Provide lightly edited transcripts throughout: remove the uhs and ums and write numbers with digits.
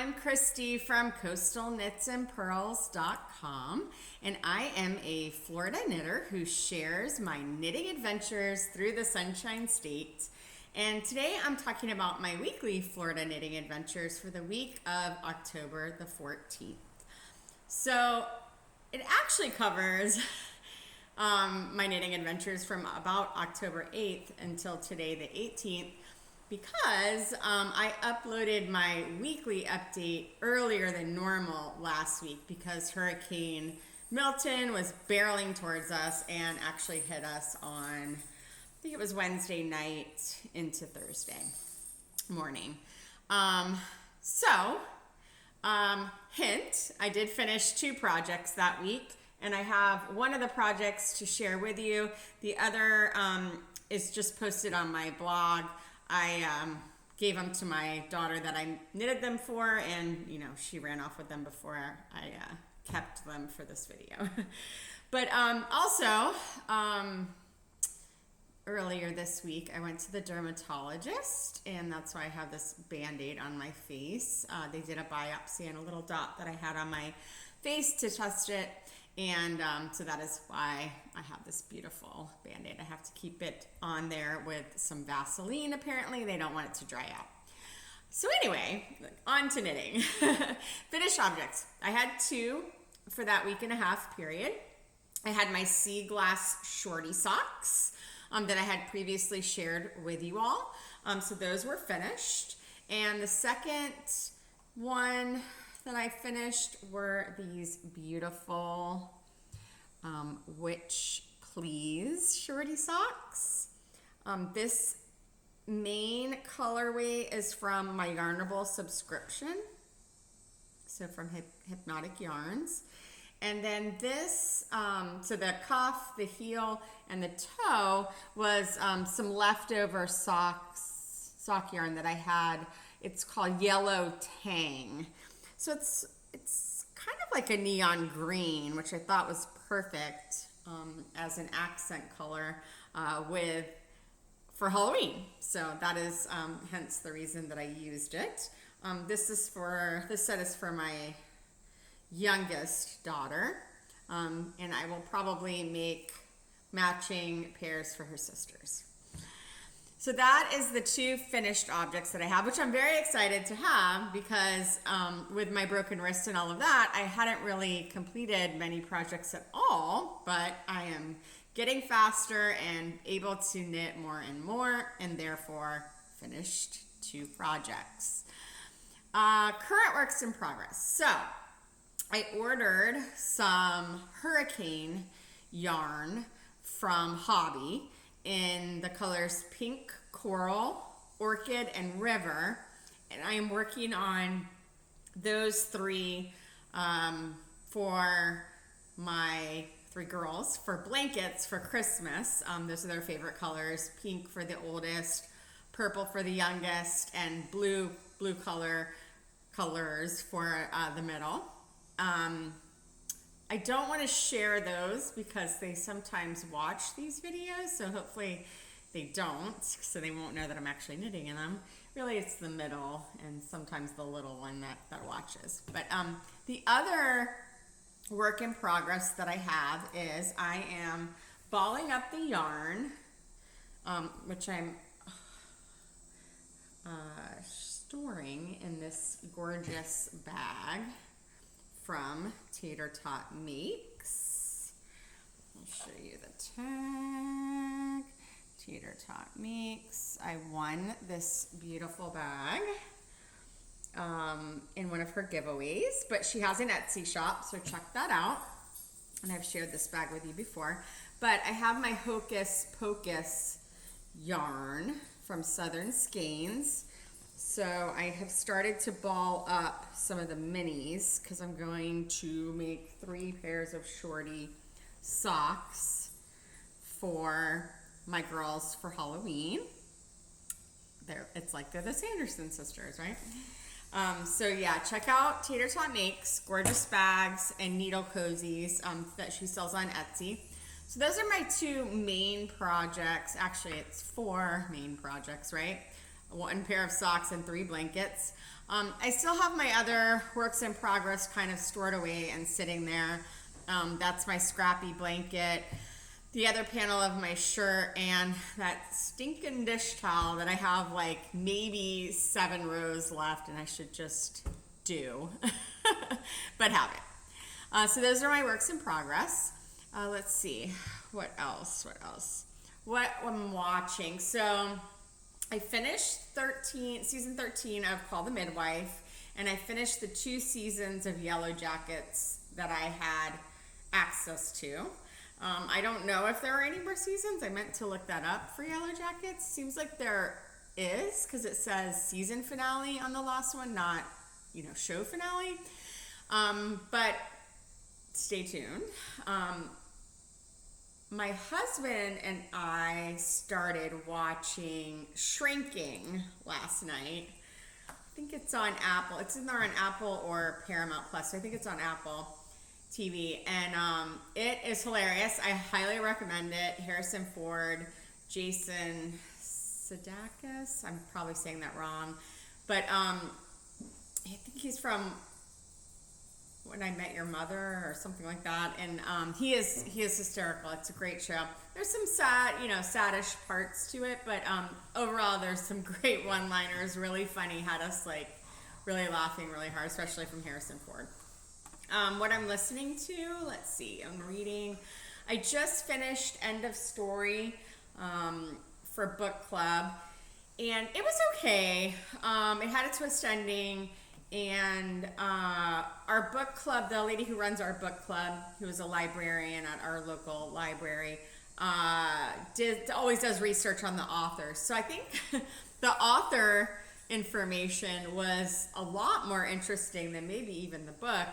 I'm Christy from coastalknitsandpurls.com, and I am a Florida knitter who shares my knitting adventures through the Sunshine State. And today I'm talking about my weekly Florida knitting adventures for the week of October the 14th. So it actually covers my knitting adventures from about October 8th until today the 18th, because I uploaded my weekly update earlier than normal last week because Hurricane Milton was barreling towards us and actually hit us on, I think it was Wednesday night into Thursday morning. Hint, I did finish 2 projects that week, and I have one of the projects to share with you. The other is just posted on my blog. I gave them to my daughter that I knitted them for, and she ran off with them before I kept them for this video. But also, earlier this week I went to the dermatologist, and that's why I have this band-aid on my face. They did a biopsy and a little dot that I had on my face to test it. And so that is why I have this beautiful Band-Aid. I have to keep it on there with some Vaseline. Apparently, they don't want it to dry out. So anyway, on to knitting. Finished objects. I had 2 for that week and a half period. I had my Seaglass Shortie socks that I had previously shared with you all. So those were finished. And the second one that I finished were these beautiful Witch Please Shortie socks. This main colorway is from my Yarnable subscription, so from Hypnotic Yarns. And then this, so the cuff, the heel, and the toe was some leftover sock yarn that I had. It's called Yellow Tang. So it's kind of like a neon green, which I thought was perfect as an accent color for Halloween. So that is hence the reason that I used it. This set is for my youngest daughter, and I will probably make matching pairs for her sisters. So that is the 2 finished objects that I have, which I'm very excited to have because with my broken wrist and all of that, I hadn't really completed many projects at all, but I am getting faster and able to knit more and more, and therefore finished 2 projects. Current works in progress. So I ordered some hurricane yarn from Hobby in the colors Pink, Coral, Orchid, and River, and I am working on those 3 for my 3 girls for blankets for Christmas. Those are their favorite colors: pink for the oldest, purple for the youngest, and blue colors for the middle. I don't want to share those because they sometimes watch these videos, so hopefully they don't, so they won't know that I'm actually knitting in them. Really, it's the middle and sometimes the little one that watches. But the other work in progress that I have is I am balling up the yarn, which I'm storing in this gorgeous bag from Tater Tot Makes. I'll show you the tag. Tater Tot Makes. I won this beautiful bag in one of her giveaways, but she has an Etsy shop, so check that out. And I've shared this bag with you before. But I have my Hocus Pocus yarn from Southern Skeins. So I have started to ball up some of the minis because I'm going to make 3 pairs of Shortie socks for my girls for Halloween. It's like they're the Sanderson sisters, right? So yeah, check out Tater Tot Makes, gorgeous bags and needle cozies that she sells on Etsy. So those are my 2 main projects. Actually, it's 4 main projects, right? one pair of socks, and 3 blankets. I still have my other works in progress kind of stored away and sitting there. That's my scrappy blanket, the other panel of my shirt, and that stinking dish towel that I have like maybe 7 rows left and I should just do, but have it. So those are my works in progress. Let's see, what else? What I'm watching. So I finished season 13 of Call the Midwife, and I finished the 2 seasons of Yellow Jackets that I had access to. I don't know if there are any more seasons. I meant to look that up for Yellow Jackets. Seems like there is, because it says season finale on the last one, not, show finale. But stay tuned. My husband and I started watching Shrinking last night. I think it's on Apple. It's either on Apple or Paramount Plus. I think it's on Apple TV, and it is hilarious. I highly recommend it. Harrison Ford, Jason Sudeikis. I'm probably saying that wrong, but I think he's from When I Met Your Mother or something like that, and he is hysterical. It's a great show. There's some sadish parts to it, but overall there's some great one-liners. Really funny. Had us like really laughing really hard, especially from Harrison Ford. What I'm listening to, let's see, I'm reading. I just finished End of Story for book club, and it was okay. It had a twist ending, and our book club, the lady who runs our book club, who is a librarian at our local library, always does research on the author. So I think the author information was a lot more interesting than maybe even the book.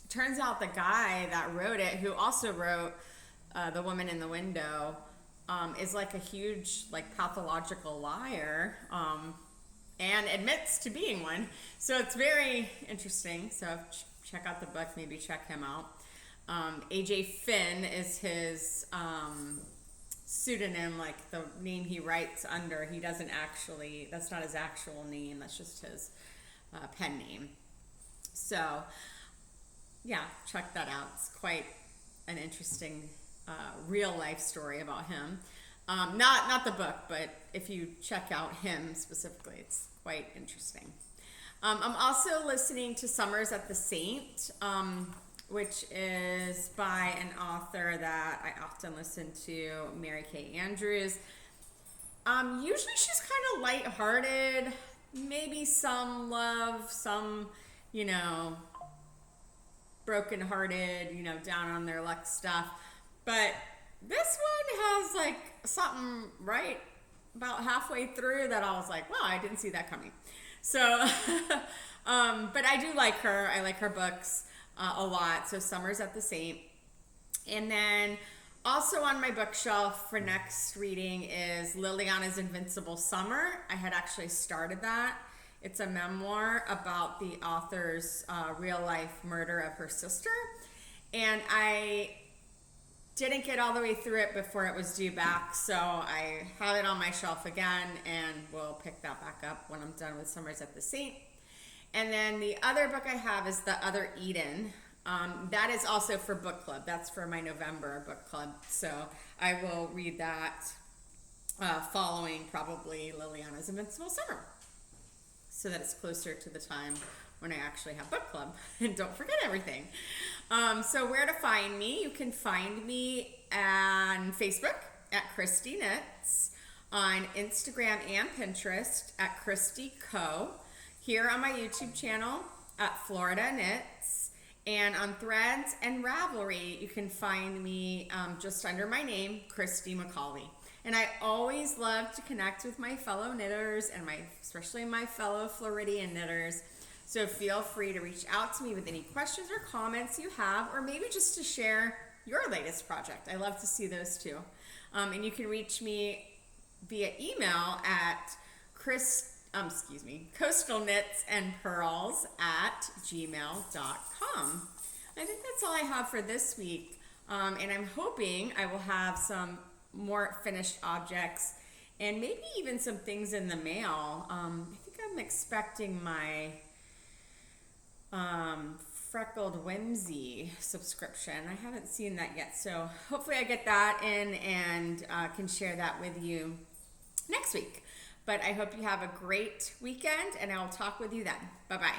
Turns out the guy that wrote it, who also wrote The Woman in the Window, is like a huge pathological liar, and admits to being one. So it's very interesting. So check out the book, maybe check him out. AJ Finn is his pseudonym, like the name he writes under. He doesn't actually, that's not his actual name, that's just his pen name. So yeah, check that out. It's quite an interesting real life story about him. Not the book, but if you check out him specifically, it's quite interesting. I'm also listening to Summers at the Saint, which is by an author that I often listen to, Mary Kay Andrews. Usually she's kind of lighthearted, maybe some love, some, brokenhearted, down on their luck stuff. But this one has something right about halfway through that I was like, wow, I didn't see that coming. So, but I do like her. I like her books a lot. So Summers at the Saint. And then also on my bookshelf for next reading is Liliana's Invincible Summer. I had actually started that. It's a memoir about the author's real life murder of her sister. And I didn't get all the way through it before it was due back, so I have it on my shelf again, and we'll pick that back up when I'm done with Summers at the Saint. And then the other book I have is The Other Eden. That is also for book club. That's for my November book club, so I will read that following probably Liliana's Invincible Summer, so that it's closer to the time when I actually have book club and don't forget everything. So where to find me? You can find me on Facebook at Christy Knits, on Instagram and Pinterest at Christy Co, here on my YouTube channel at Florida Knits, and on Threads and Ravelry, you can find me just under my name, Christy McCauley. And I always love to connect with my fellow knitters and especially my fellow Floridian knitters. So feel free to reach out to me with any questions or comments you have, or maybe just to share your latest project. I love to see those too. And you can reach me via email at coastalknitsandpurls@gmail.com. I think that's all I have for this week. And I'm hoping I will have some more finished objects and maybe even some things in the mail. I think I'm expecting my Freckled Whimsy subscription. I haven't seen that yet, so hopefully I get that in and can share that with you next week. But I hope you have a great weekend, and I will talk with you then. Bye-bye.